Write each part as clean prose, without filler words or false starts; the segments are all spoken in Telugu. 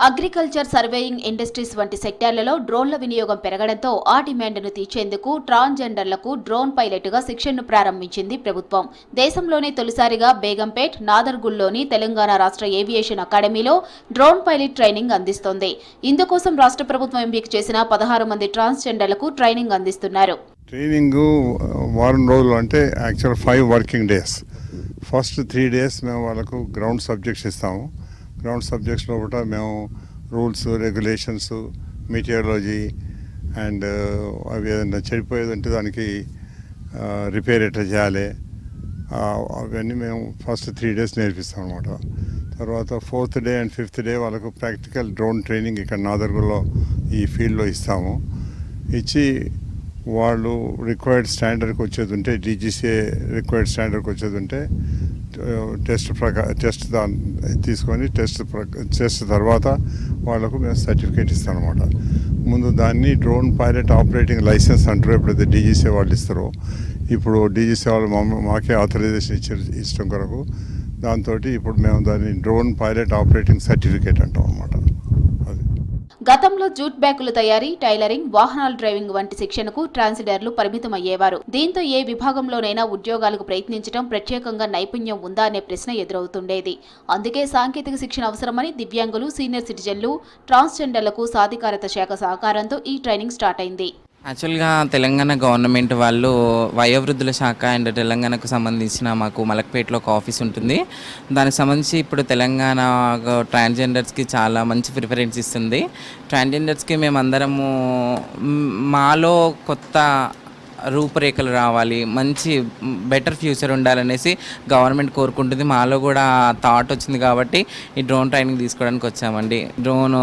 అగ్రికల్చర్, సర్వేయింగ్ ఇండస్ట్రీస్ వంటి సెక్టార్లలో డ్రోన్ల వినియోగం పెరగడంతో ఆ డిమాండ్ను తీర్చేందుకు ట్రాన్స్జెండర్లకు డ్రోన్ పైలట్గా శిక్షణను ప్రారంభించింది ప్రభుత్వం. దేశంలోనే తొలిసారిగా బేగంపేట్, నాదర్గుల్లోని తెలంగాణ రాష్ట్ర ఏవియేషన్ అకాడమీలో డ్రోన్ పైలట్ ట్రైనింగ్ అందిస్తోంది. ఇందుకోసం రాష్ట్ర ప్రభుత్వం ఎంపిక చేసిన 16 మంది ట్రాన్స్జెండర్లకు ట్రైనింగ్ అందిస్తున్నారు. ట్రైనింగ్ వారం రోజులు అంటే actual 5 working days. First 3 days మేము వాళ్ళకు గ్రౌండ్ సబ్జెక్ట్స్ ఇస్తాము. గ్రౌండ్ సబ్జెక్ట్స్లో కూడా మేము రూల్స్, రెగ్యులేషన్స్, మెటీరియాలజీ అండ్ అవి ఏదైనా చెడిపోయేది ఉంటే దానికి రిపేర్ ఎట్లా చేయాలి అవన్నీ మేము ఫస్ట్ 3 days నేర్పిస్తాం అనమాట. తర్వాత 4th day and 5th day వాళ్ళకు ప్రాక్టికల్ డ్రోన్ ట్రైనింగ్ ఇక్కడ నాదర్గుల్లో ఈ ఫీల్డ్లో ఇస్తాము. ఇచ్చి వాళ్ళు రిక్వైర్డ్ స్టాండర్డ్కి వచ్చేది ఉంటే, డీజీసీఏ రిక్వైర్డ్ స్టాండర్డ్కి వచ్చేది ఉంటే టెస్ట్ తీసుకొని టెస్ట్ తర్వాత వాళ్ళకు మేము సర్టిఫికేట్ ఇస్తాం అనమాట. ముందు దాన్ని డ్రోన్ పైలట్ ఆపరేటింగ్ లైసెన్స్ అంటారు. ఎప్పుడైతే డీజీసీ వాళ్ళు ఇస్తారో, ఇప్పుడు డీజీసీ వాళ్ళు మాకే ఆథరైజేషన్ ఇష్టం కొరకు దాంతో ఇప్పుడు మేము దాన్ని డ్రోన్ పైలట్ ఆపరేటింగ్ సర్టిఫికేట్ అంటాం అనమాట. గతంలో జూట్ బ్యాగుల తయారీ, టైలరింగ్, వాహనాల డ్రైవింగ్ వంటి శిక్షణకు ట్రాన్స్జెండర్లు పరిమితమయ్యేవారు. దీంతో ఏ విభాగంలోనైనా ఉద్యోగాలకు ప్రయత్నించడం, ప్రత్యేకంగా నైపుణ్యం ఉందా అనే ప్రశ్న ఎదురవుతుండేది. అందుకే సాంకేతిక శిక్షణ అవసరమని దివ్యాంగులు, సీనియర్ సిటిజన్లు, ట్రాన్స్జెండర్లకు సాధికారత శాఖ సహకారంతో ఈ ట్రైనింగ్ స్టార్ట్ అయింది. యాక్చువల్గా తెలంగాణ గవర్నమెంట్ వాళ్ళు వయోవృద్ధుల శాఖ అండ్ తెలంగాణకు సంబంధించిన మాకు మలక్పేటలో ఒక ఆఫీస్ ఉంటుంది. దానికి సంబంధించి ఇప్పుడు తెలంగాణ ట్రాన్స్జెండర్స్కి చాలా మంచి ప్రిఫరెన్స్ ఇస్తుంది. ట్రాన్స్జెండర్స్కి మేమందరము మాలో కొత్త రూపురేఖలు రావాలి, మంచి బెటర్ ఫ్యూచర్ ఉండాలనేసి గవర్నమెంట్ కోరుకుంటుంది. మాలో కూడా థాట్ వచ్చింది కాబట్టి ఈ డ్రోన్ ట్రైనింగ్ తీసుకోవడానికి వచ్చామండి. డ్రోన్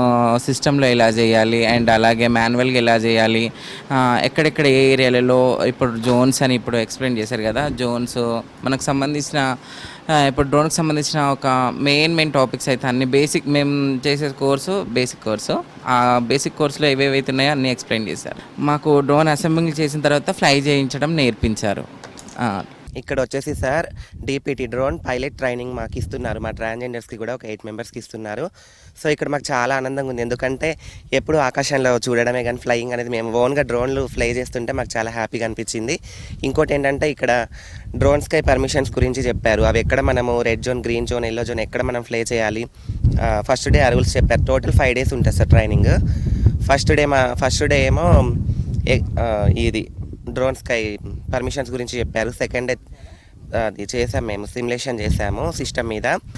సిస్టంలో ఎలా చేయాలి అండ్ అలాగే మాన్యువల్గా ఎలా చేయాలి, ఎక్కడెక్కడ ఏ ఏరియాలలో ఇప్పుడు జోన్స్ అని ఇప్పుడు ఎక్స్ప్లెయిన్ చేశారు కదా, జోన్స్ మనకు సంబంధించిన ఇప్పుడు డ్రోన్కి సంబంధించిన ఒక మెయిన్ టాపిక్స్ అయితే అన్ని బేసిక్ మేము చేసే బేసిక్ కోర్సు ఆ బేసిక్ కోర్సులో ఏవేవైతే ఉన్నాయో అన్నీ ఎక్స్ప్లెయిన్ చేశారు. మాకు డ్రోన్ అసెంబ్లింగ్ చేసిన తర్వాత ఫ్లై చేయించడం నేర్పించారు. ఇక్కడ వచ్చేసి sir DPT drone pilot training మాకు ఇస్తున్నారు. మా ట్రాన్స్జెండర్స్కి కూడా ఒక 8 members ఇస్తున్నారు. సో ఇక్కడ మాకు చాలా ఆనందంగా ఉంది. ఎందుకంటే ఎప్పుడు ఆకాశంలో చూడడమే కానీ ఫ్లయింగ్ అనేది మేము ఓన్గా డ్రోన్లు ఫ్లై చేస్తుంటే మాకు చాలా హ్యాపీగా అనిపించింది. ఇంకోటి ఏంటంటే ఇక్కడ డ్రోన్ స్కై పర్మిషన్స్ గురించి చెప్పారు. అవి ఎక్కడ మనము red zone, green zone, yellow zone ఎక్కడ మనం ఫ్లై చేయాలి. ఫస్ట్ డే ఆ రూల్స్ చెప్పారు. టోటల్ 5 days ఉంటుంది సార్ ట్రైనింగ్. ఫస్ట్ డే ఏమో ఇది డ్రోన్ స్కై పర్మిషన్స్ గురించి చెప్పారు. సెకండ్ డే అది చేసాము, మేము సిమ్యులేషన్ చేసాము సిస్టమ్ మీద.